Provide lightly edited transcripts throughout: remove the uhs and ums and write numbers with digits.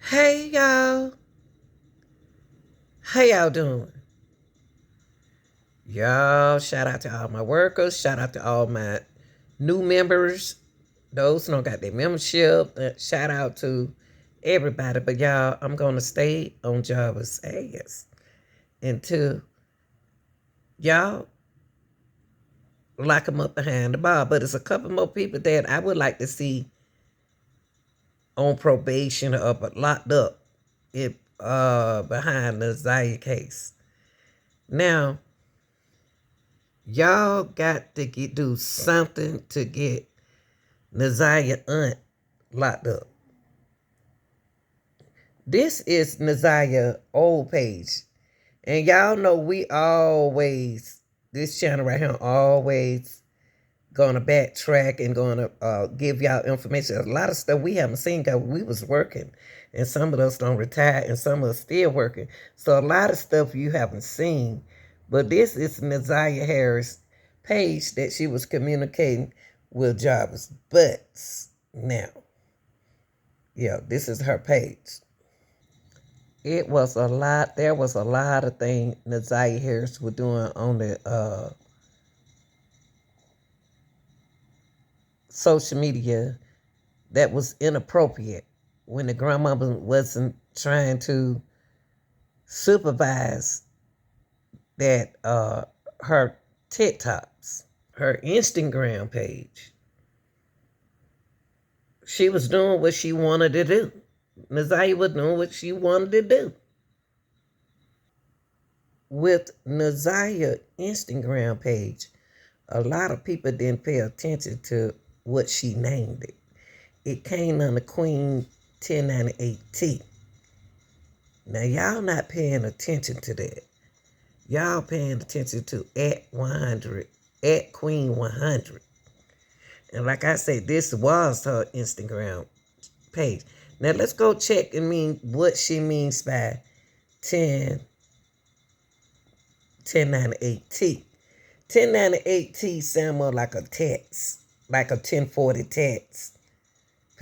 Hey y'all, how y'all doing? Y'all, shout out to all my workers, shout out to all my new members, those who don't got their membership. Shout out to everybody. But y'all, I'm gonna stay on Java's ass until y'all lock them up behind the bar. But it's a couple more people that I would like to see on probation or locked up it behind the Zaya case. Now, y'all got to do something to get Naziah aunt locked up. This is Naziah old page. And y'all know we always, this channel right here, always gonna backtrack and gonna give y'all information. A lot of stuff we haven't seen because we was working. And some of us don't retire and some of us still working. So a lot of stuff you haven't seen. But this is Naziah Harris page that she was communicating with Jarvis. But now, yeah, this is her page. It was a lot. There was a lot of things Naziah Harris was doing on the social media that was inappropriate when the grandmother wasn't trying to supervise that her TikToks, her Instagram page. She was doing what she wanted to do. Naziah was doing what she wanted to do. With Naziah Instagram page, a lot of people didn't pay attention to what she named it. It came under Queen 1098T. Now y'all not paying attention to that. Y'all paying attention to at 100, at Queen 100. And like I said, this was her Instagram page. Now let's go check and mean what she means by 1098T. 1098T sound more like a text, like a 1040 text.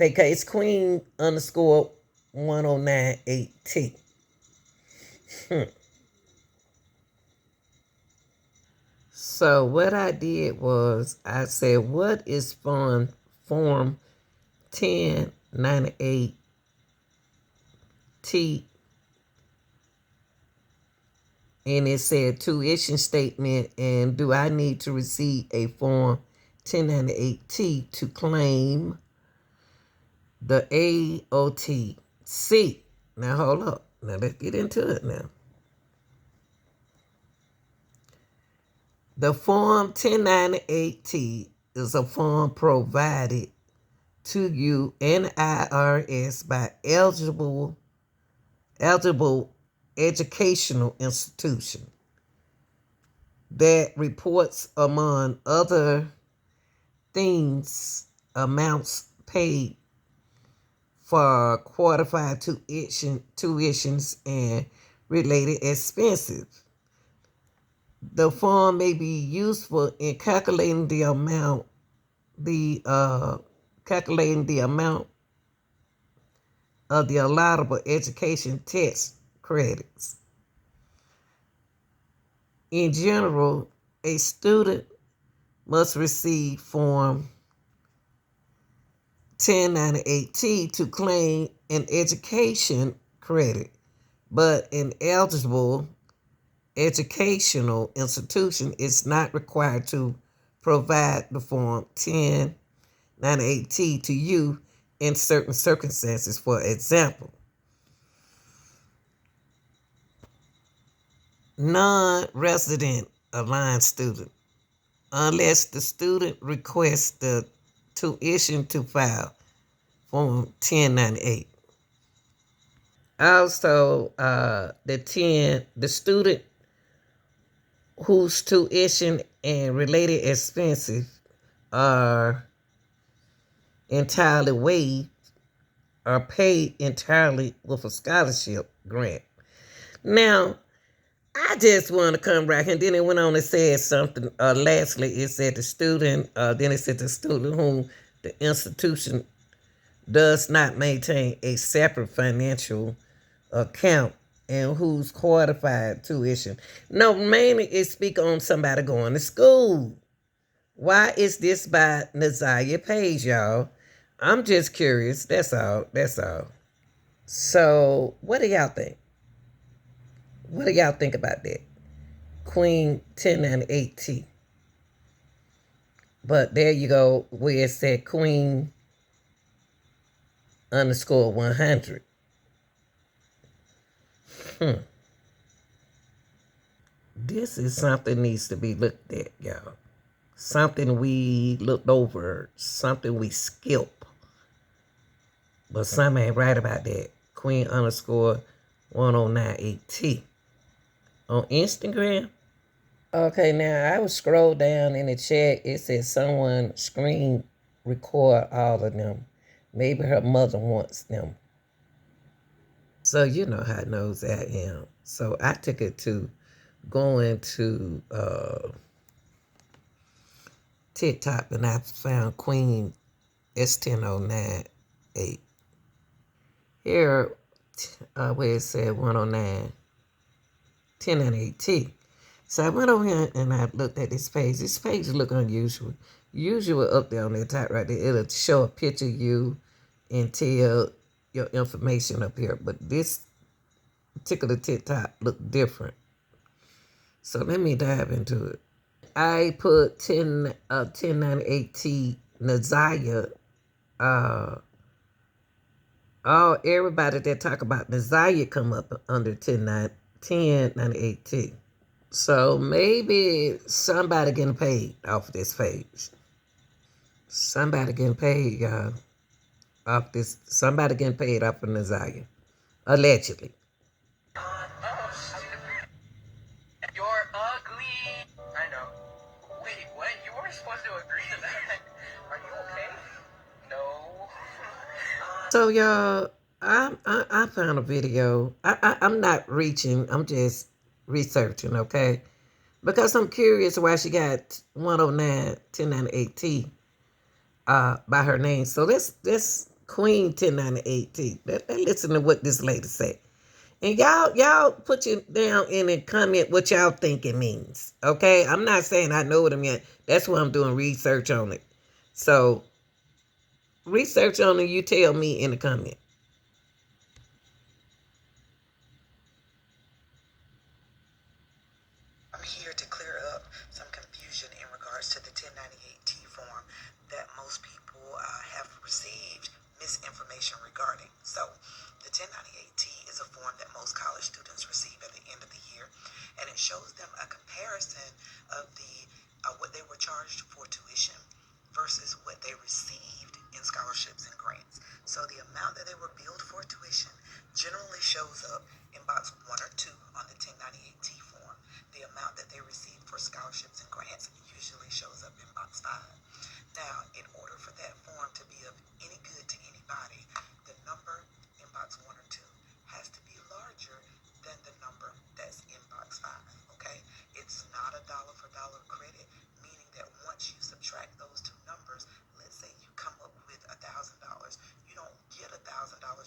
Okay, it's Queen underscore 1098T. So what I did was I said, what is form 1098T? And it said tuition statement, and do I need to receive a form 1098T to claim the AOTC? Now hold up. Now let's get into it now. The form 1098T is a form provided to you and IRS by eligible educational institution that reports, among other things, amounts paid for qualified tuitions and related expenses. The form may be useful in calculating the amount of the allowable education tax credits. In general, a student must receive Form 1098T to claim an education credit, but an eligible educational institution is not required to provide the Form 1098T to you in certain circumstances. For example, non-resident aligned student, unless the student requests the tuition to file Form 1098. Also, the student whose tuition and related expenses are entirely waived or paid entirely with a scholarship grant. Now, I just want to come right here. And then it went on and said something. Lastly, it said the student, then it said the student whom the institution does not maintain a separate financial account and who's qualified tuition. No, mainly it speak on somebody going to school. Why is this by Naziah Page, y'all? I'm just curious. That's all. That's all. So, what do y'all think? What do y'all think about that? Queen 1098T. But there you go, where it said Queen underscore 100. This is something needs to be looked at, y'all. Something we looked over, something we skip. But some ain't right about that. Queen underscore 1098T. On Instagram. Okay, now I would scroll down in the chat. It says someone screen record all of them. Maybe her mother wants them. So you know how nosy I am. So I took it to going to TikTok and I found Queen S10098. Here, where it said 109, 1098T. So I went over here and I looked at this page. This page look unusual. Usually up there on the top right there, it'll show a picture of you and tell your information up here. But this particular TikTok look different. So let me dive into it. I put 1098T Naziah. All everybody that talk about Naziah come up under 1098T. So maybe somebody getting paid off this page. Somebody getting paid, y'all. Off this. Somebody getting paid off of Naziah. Allegedly. You're ugly. I know. Wait, what? You weren't supposed to agree to that. Are you okay? No. So y'all, I found a video. I'm not reaching. I'm just researching. Okay, because I'm curious why she got 109 1098T by her name. So this Queen 1098T. Let's listen to what this lady said. And y'all put you down in a comment what y'all think it means. Okay? I'm not saying I know what it means. That's why I'm doing research on it. So research on it, you tell me in the comment. I'm here to clear up some confusion in regards to the 1098T form that most people have received misinformation regarding. So the 1098T is a form that most college students receive at the end of the year, and it shows them a comparison of what they were charged for tuition versus what they received in scholarships and grants. So the amount that they were billed for tuition generally shows up in box 1 or 2 on the 1098T form. The amount that they received for scholarships and grants usually shows up in box 5. Now, in order for that form to be of any good to anybody, the number in box 1 or 2 has to be larger than the number that's in box 5, okay? It's not a dollar for dollar credit, meaning that once you subtract those two numbers, let's say you come up with $1,000, you don't get $1,000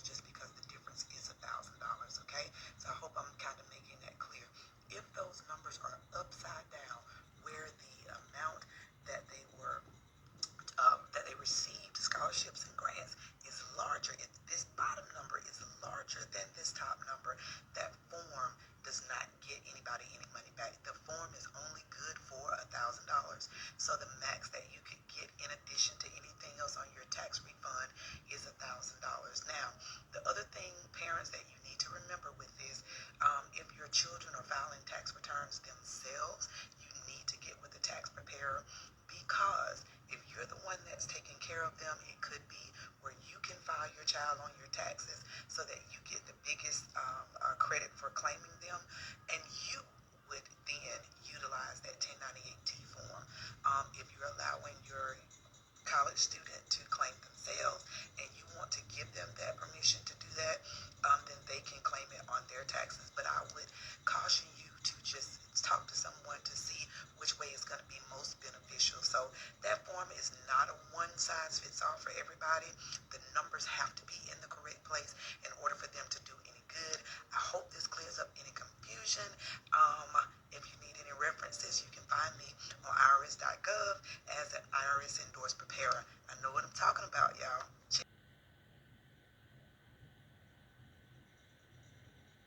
just because the difference is $1,000, okay? So I hope I'm kind of making that clear. If those numbers are upside down, where the amount that they received scholarships and grants is larger, if this bottom number is larger than this top number, that form does not get anybody any money back. The form is only good for $1,000. So the max that you could get in addition to anything else on your tax refund is $1,000. Now, the other thing, parents, that you need to remember with this, if your children are filing tax returns themselves, you need to get with a tax preparer, because if you're the one that's taking care of them, it could be where you can file your child on your taxes so that you get the biggest credit for claiming them, and you would then utilize that 1098T form. If you're allowing your college student to claim themselves and you want to give them that permission